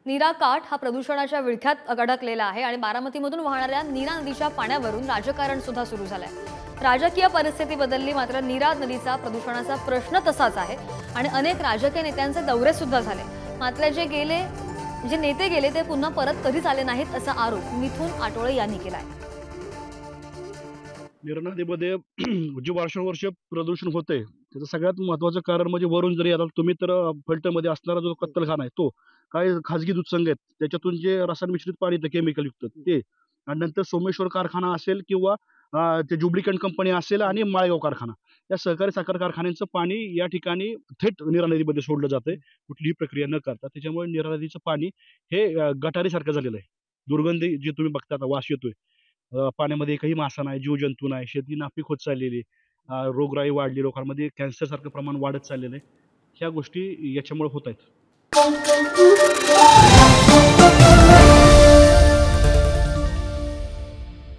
नीरा काठ हा प्रदूषणाच्या विळख्यात अडकलेला आहे आणि बारामतीमधून वाहणाऱ्या नीरा नदीच्या पाण्यावरून राजकारण सुद्धा सुरू झालंय। राजकीय परिस्थिती बदलली मात्र नीरा नदीचा प्रदूषणाचा प्रश्न तसाच आहे आणि अनेक राजकीय नेत्यांचे दौरे सुद्धा झाले। मात्र जे नेते गेले ते पुन्हा परत कधीच आले नाहीत असा आरोप मिथुन आटोळे यांनी केलाय। नीरा नदीमध्ये जे वर्षानुवर्ष प्रदूषण होतंय त्याचं सगळ्यात महत्त्वाचं कारण म्हणजे वरून जरी आता तुम्ही तर फलटणमध्ये असणारा जो कत्तलखाना आहे तो, काही खाजगी दूध संघ आहेत त्याच्यातून जे रसायन मिश्रित पाणी येतं केमिकल युक्त ते, आणि नंतर सोमेश्वर कारखाना असेल किंवा ते जुबलिकंट कंपनी असेल आणि माळेगाव कारखाना, या सहकारी साखर कारखान्यांचं पाणी या ठिकाणी थेट नीरा नदीमध्ये सोडलं जातंय कुठलीही प्रक्रिया न करता। त्याच्यामुळे नीरा नदीचं पाणी हे गटारीसारखं झालेलं आहे। दुर्गंधी जे तुम्ही बघता आता वास येतोय, पाण्यामध्ये एकही मासा नाही, जीवजंतू नाही, शेती नापीक होत चाललेली आहे, रोगराई वाढली, लोकांमध्ये कॅन्सरसारखं प्रमाण वाढत चाललेलं आहे। ह्या गोष्टी याच्यामुळे होत आहेत।